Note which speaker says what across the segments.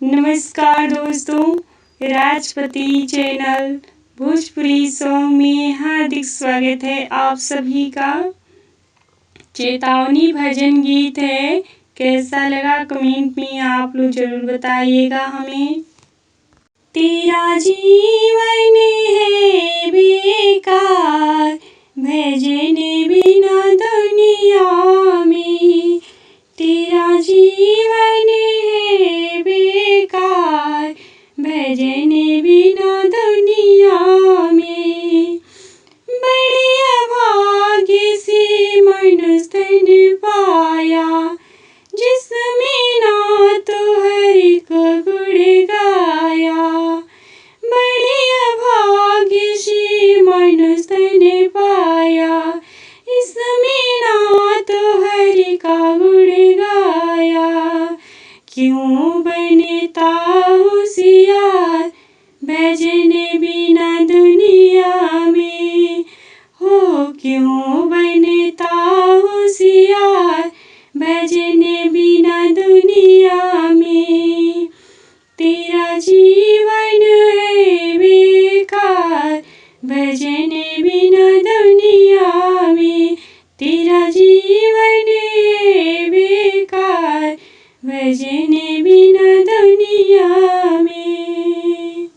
Speaker 1: नमस्कार दोस्तों, Rajpati channel Bhojpuri song में हार्दिक स्वागत है आप सभी का। चेतावनी भजन गीत है, कैसा लगा कमेंट में आप लोग जरूर बताइएगा हमें। तेरा जीवन है बेकार भजन बिना दुनिया में, तेरा जीवन है बेकार भजन बिना दुनिया में। बड़े अभागे से मनुष्य ने पाया, जिसमें ना तो हरि को गुण गाया। बड़े अभागे से मनुष्य ने पाया, इसमें ना तो हरि का गुण गाया। क्यों बनता होशियार भजन बिना दुनिया में, हो क्यों बनता होशियार भजन बिना दुनिया में। तेरा जीवन है बेकार भजन बिना दुनिया में, तेरा जीवन है बेकार भजन बिना दुनिया में।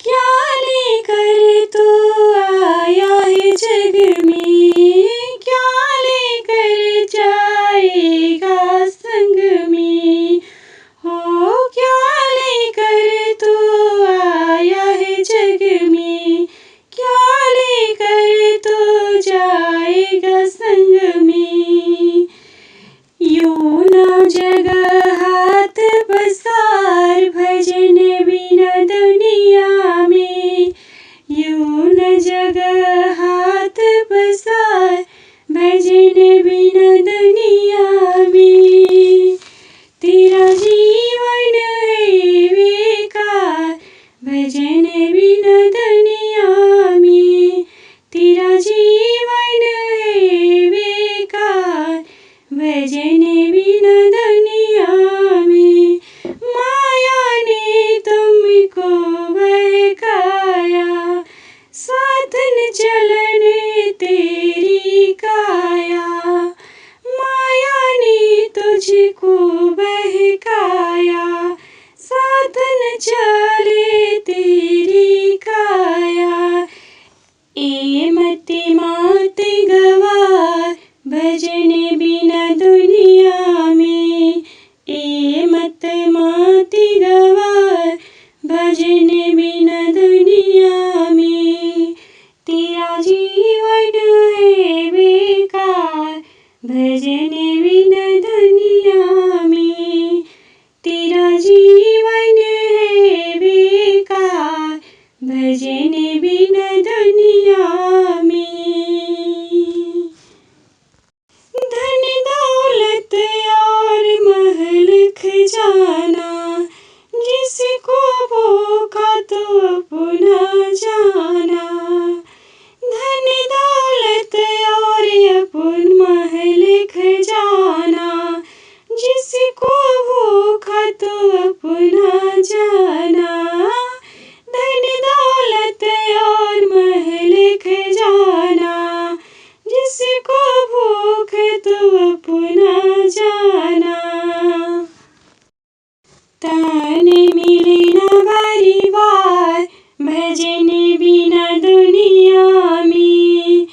Speaker 1: क्या लेकर तू आया है जग में, क्या लेकर जाएगा संग में, हो क्या लेकर तू आया है जग में, क्या लेकर तू जाएगा संग में। यूं न जगह हाथ पसार भजन बिना दुनिया में, यूं न जगह हाथ पसार भजन बिना दुनिया में। तेरा जीवन है बेकार भजन बिना दुनिया में, तेरा जीवन है बेकार भजन बिना दुनिया में। माया ने तुमको बहकाया, साधन चलन तेरी काया। माया ने तुझको बहकाया, साधन चले तेरी काया। ए मति मात गवार भजन बिना दुनिया में, ए मत माति गवार भजन बिना दुनिया में। तेरा जीवन है बेकार भजन बिना दुनिया में, तेरा जीवन है बेकार भजन बिना दुनिया में। धन दौलत और महल खजाना, जिसको भोगा तो अपना जाना। धन दौलत और अपन महल खजाना, जिसको भोगा तो अपना जाना। धन दौलत और महल खजाना, जिसको भूख तो अपना जाना। तन मिले न बारी बार भजन बिना दुनिया में,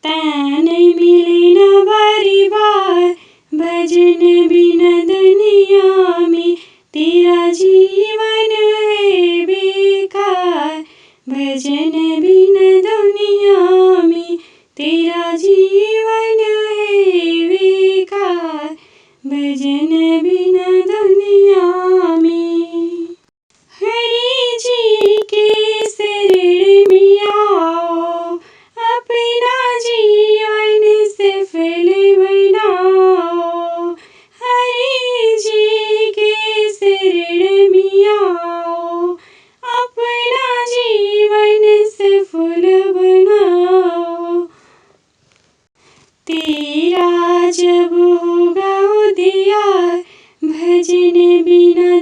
Speaker 1: तन मिले न बारी बार भजन बिना दुनिया में। तेरा जीवन है बेकार भजन बिना दुनिया में, तेरा जीवन है बेकार भजन बिना दुनिया में। हरि जी के शरण में आओ, अपना जीवन सफल बनाओ। हरि जी के शरण में आओ, अपना जीवन सफल बनाओ। तेरा जब होगा उदियार भजन बिना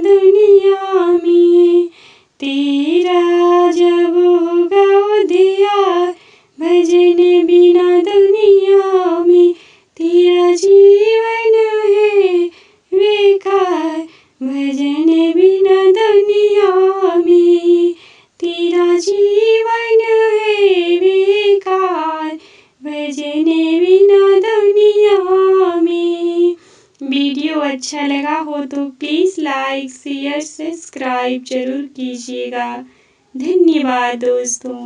Speaker 1: अच्छा लगा हो तो प्लीज़ लाइक शेयर सब्सक्राइब ज़रूर कीजिएगा। धन्यवाद दोस्तों।